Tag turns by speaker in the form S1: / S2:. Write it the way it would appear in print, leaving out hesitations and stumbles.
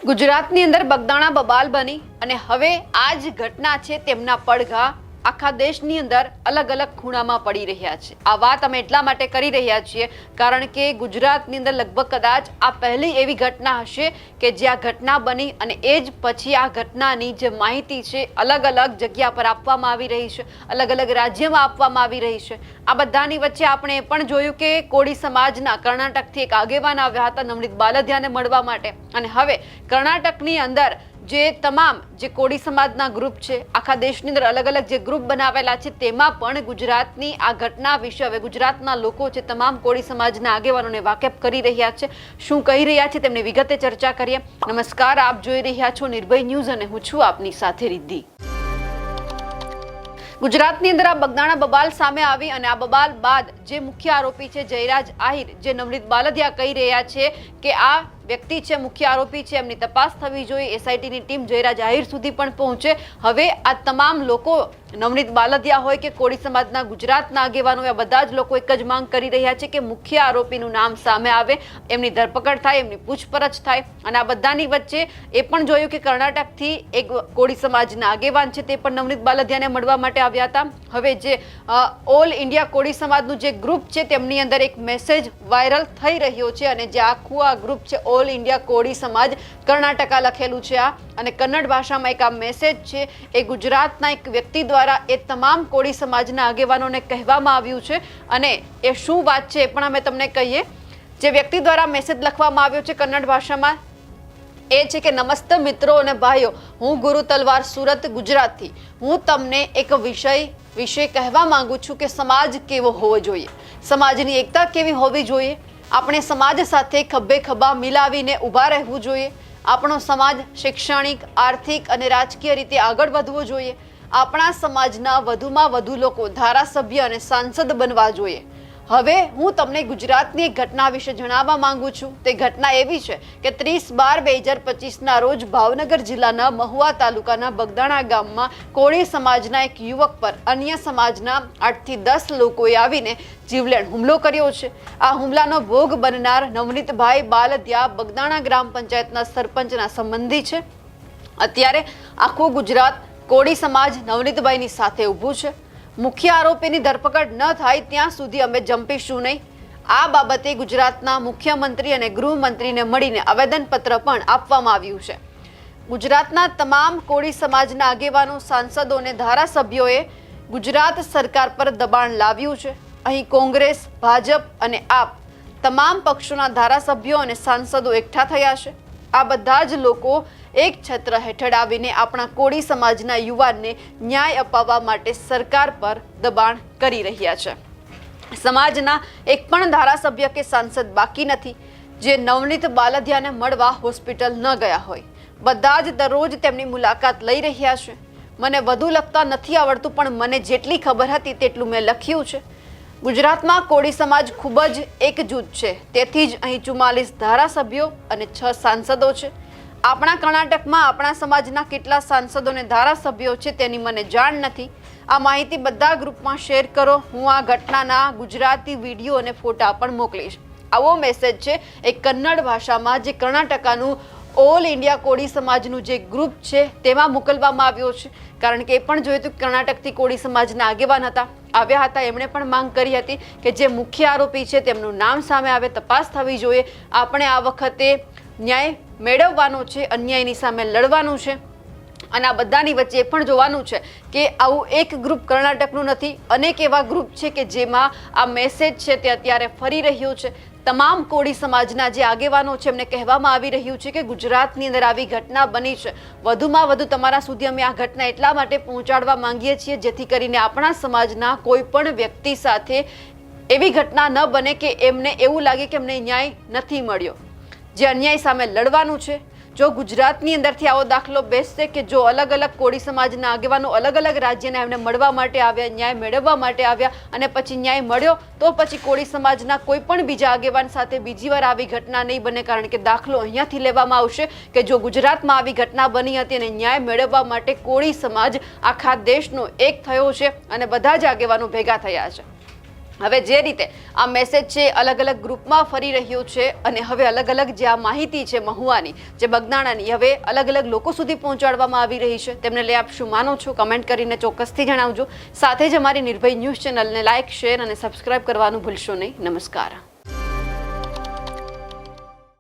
S1: ગુજરાતની અંદર બગદાણા બબાલ બની અને હવે આ જ ઘટના છે તેમના પડઘા આખા દેશની અંદર અલગ અલગ ખૂણામાં પડી રહ્યા છે। આ વાત અમે એટલા માટે કરી રહ્યા છીએ કારણ કે ગુજરાતની અંદર લગભગ કદાચ આ પહેલી એવી ઘટના હશે કે જ્યાં ઘટના બની અને એ જ પછી આ ઘટનાની જે માહિતી છે અલગ અલગ જગ્યા પર આપવામાં આવી રહી છે, અલગ અલગ રાજ્યમાં આપવામાં આવી રહી છે। આ બધાની વચ્ચે આપણે એ પણ જોયું કે કોળી સમાજના કર્ણાટકથી એક આગેવાન આવ્યા હતા નવનીત બાલદિયાને મળવા માટે અને હવે કર્ણાટકની અંદર જે તમામ જે કોળી સમાજના ગ્રુપ છે આખા દેશની અંદર અલગ અલગ જે ગ્રુપ બનાવેલા છે તેમાં પણ ગુજરાતની આ ઘટના વિશે હવે ગુજરાતના લોકો છે તમામ કોળી સમાજના આગેવાનોને વાકેફ કરી રહ્યા છે। શું કહી રહ્યા છે તેમની વિગતે ચર્ચા કરીએ। નમસ્કાર, આપ જોઈ રહ્યા છો નિર્ભય ન્યૂઝ અને હું છું આપની સાથે રિદ્ધિ। ગુજરાતની અંદર આ બગદાણા બબાલ સામે આવી અને આ બબાલ બાદ જે મુખ્ય આરોપી છે જયરાજ આહિર, જે નવનીત બાલદિયા કહી રહ્યા છે કે આ વ્યક્તિ છે મુખ્ય આરોપી છે, એમની તપાસ થવી જોઈએ, એસઆઈટીની ટીમ જયરાજ આહિર સુધી પણ પહોંચે। હવે આ તમામ લોકો નવનીત બાલદિયા હોય કે કોળી સમાજના ગુજરાતના આગેવાનો આ બધા જ લોકો એક જ માંગ કરી રહ્યા છે કે મુખ્ય આરોપીનું નામ સામે આવે, એમની ધરપકડ થાય, એમની પૂછપરછ થાય। અને આ બધાની વચ્ચે એ પણ જોયું કે કર્ણાટકથી એક કોળી સમાજના આગેવાન છે તે પણ નવનીત બાલદિયાને મળવા માટે આવ્યા હતા। હવે જે ઓલ ઇન્ડિયા કોળી સમાજનું જે ગ્રુપ છે તેમની અંદર એક મેસેજ વાયરલ થઈ રહ્યો છે અને જે આખું આ ગ્રુપ છે ઓલ ઇન્ડિયા કોળી સમાજ કર્ણાટકા લખેલું છે આ અને કન્નડ ભાષામાં એક આ મેસેજ છે એ ગુજરાતના એક વ્યક્તિ દ્વારા એ તમામ કોળી સમાજના આગેવાનોને કહેવામાં આવ્યું છે અને એ શું વાત છે એ પણ અમે તમને કહીએ। જે વ્યક્તિ દ્વારા મેસેજ લખવામાં આવ્યો છે કન્નડ ભાષામાં એ છે કે નમસ્તે મિત્રો અને ભાઈઓ, હું ગુરુ તલવાર સુરત ગુજરાતથી હું તમને એક વિષય વિશે કહેવા માંગુ છું કે સમાજ કેવો હોવો જોઈએ, સમાજની એકતા કેવી હોવી જોઈએ, આપણે સમાજ સાથે ખભે ખભા મિલાવીને ઊભા રહેવું જોઈએ, આપણો સમાજ શૈક્ષણિક, આર્થિક અને રાજકીય રીતે આગળ વધવો જોઈએ, આપણા સમાજના વધુમાં વધુ લોકો ધારાસભ્ય અને સાંસદ બનવા જોઈએ। હવે હું તમને ગુજરાતની એક ઘટના વિશે જણાવવા માંગુ છું। તે ઘટના એવી છે કે 30/12/2025ના રોજ ભાવનગર જિલ્લાના મહુવા તાલુકાના બગદાણા ગામમાં કોળી સમાજના એક યુવક પર અન્ય સમાજના 8થી 10 લોકોએ આવીને જીવલેણ હુમલો કર્યો છે। આ હુમલાનો ભોગ બનનાર નવનીતભાઈ બાલદિયા બગદાણા ગ્રામ પંચાયતના સરપંચના સંબંધી છે। અત્યારે આખું ગુજરાત કોળી સમાજ નવનીતભાઈની સાથે ઊભું છે। મુખ્ય આરોપીની ધરપકડ ન થાય ત્યાં સુધી અમે જંપીશું નહીં। આ બાબતે ગુજરાતના મુખ્યમંત્રી અને ગૃહમંત્રીને મળીને આવેદનપત્ર પણ આપવામાં આવ્યું છે। ગુજરાતના તમામ કોળી સમાજના આગેવાનો, સાંસદો અને ધારાસભ્યોએ ગુજરાત સરકાર પર દબાણ લાવ્યું છે। અહીં કોંગ્રેસ, ભાજપ અને આપ તમામ પક્ષોના ધારાસભ્યો અને સાંસદો એકઠા થયા છે। આ બધા જ લોકો એક છત્ર હેઠળ આવીને આપણા કોળી સમાજના યુવાનને ન્યાય અપાવવા માટે સરકાર પર દબાણ કરી રહ્યા છે। સમાજના એક પણ ધારાસભ્ય કે સાંસદ બાકી નથી જે નવનીત બાલદિયાને મળવા હોસ્પિટલ ન ગયા હોય। બધા જ દરરોજ તેમની મુલાકાત લઈ રહ્યા છે। મને વધુ લખતા નથી આવડતું પણ મને જેટલી ખબર હતી તેટલું મેં લખ્યું છે। ગુજરાતમાં કોળી સમાજ ખૂબ જ એકજૂથ છે, તેથી જ અહીં 44 ધારાસભ્યો અને 6 સાંસદો છે। આપણા કર્ણાટકમાં આપણા સમાજના કેટલા સાંસદો અને ધારાસભ્યો છે તેની મને જાણ નથી। આ માહિતી બધા ગ્રુપમાં શેર કરો। હું આ ઘટનાના ગુજરાતી વિડીયો અને ફોટા પણ મોકલીશ। આવો મેસેજ છે એ કન્નડ ભાષામાં જે કર્ણાટકાનું ઓલ ઇન્ડિયા કોળી સમાજનું જે ગ્રુપ છે તેમાં મોકલવામાં આવ્યો છે કારણ કે એ પણ જોયું હતું કર્ણાટકથી કોળી સમાજના આગેવાન આવ્યા હતા। એમણે પણ માંગ કરી હતી કે જે મુખ્ય આરોપી છે તેમનું નામ સામે આવે, તપાસ થવી જોઈએ, આપણે આ વખતે ન્યાય મેળવવાનો છે, અન્યાયની સામે લડવાનું છે। અને આ બધાની વચ્ચે એ પણ જોવાનું છે કે આવું એક ગ્રુપ કર્ણાટકનું નથી, અનેક એવા ગ્રુપ છે કે જેમાં આ મેસેજ છે તે અત્યારે ફરી રહ્યું છે। તમામ કોળી સમાજના જે આગેવાનો છે એમને કહેવામાં આવી રહ્યું છે કે ગુજરાતની અંદર આવી ઘટના બની છે, વધુમાં વધુ તમારા સુધી અમે આ ઘટના એટલા માટે પહોંચાડવા માંગીએ છીએ જેથી કરીને આપણા સમાજના કોઈ પણ વ્યક્તિ સાથે એવી ઘટના ન બને કે એમને એવું લાગે કે અમને ન્યાય નથી મળ્યો। જે અન્યાય સામે લડવાનું છે। જો ગુજરાતની અંદરથી આવો દાખલો બેસશે કે જો અલગ અલગ કોળી સમાજના આગેવાનો અલગ અલગ રાજ્યના એમને મળવા માટે આવ્યા, ન્યાય મેળવવા માટે આવ્યા અને પછી ન્યાય મળ્યો તો પછી કોળી સમાજના કોઈ પણ બીજા આગેવાન સાથે બીજી વાર આવી ઘટના નહીં બને કારણ કે દાખલો અહીંયાથી લેવામાં આવશે કે જો ગુજરાતમાં આવી ઘટના બની હતી અને ન્યાય મેળવવા માટે કોળી સમાજ આખા દેશનો એક થયો છે અને બધા જ આગેવાનો ભેગા થયા છે। હવે જે રીતે આ મેસેજ છે અલગ અલગ ગ્રુપમાં ફરી રહ્યો છે અને હવે અલગ અલગ જે આ માહિતી છે મહુવાની, જે બગદાણાની, હવે અલગ અલગ લોકો સુધી પહોંચાડવામાં આવી રહી છે. તેમને લઈ આપ શું માનો છો? કમેન્ટ કરીને ચોક્કસથી જણાવજો. સાથે જ અમારી નિર્ભય ન્યૂઝ ચેનલને લાઇક, શેર અને સબસ્ક્રાઇબ કરવાનું ભૂલશો નહીં. નમસ્કાર.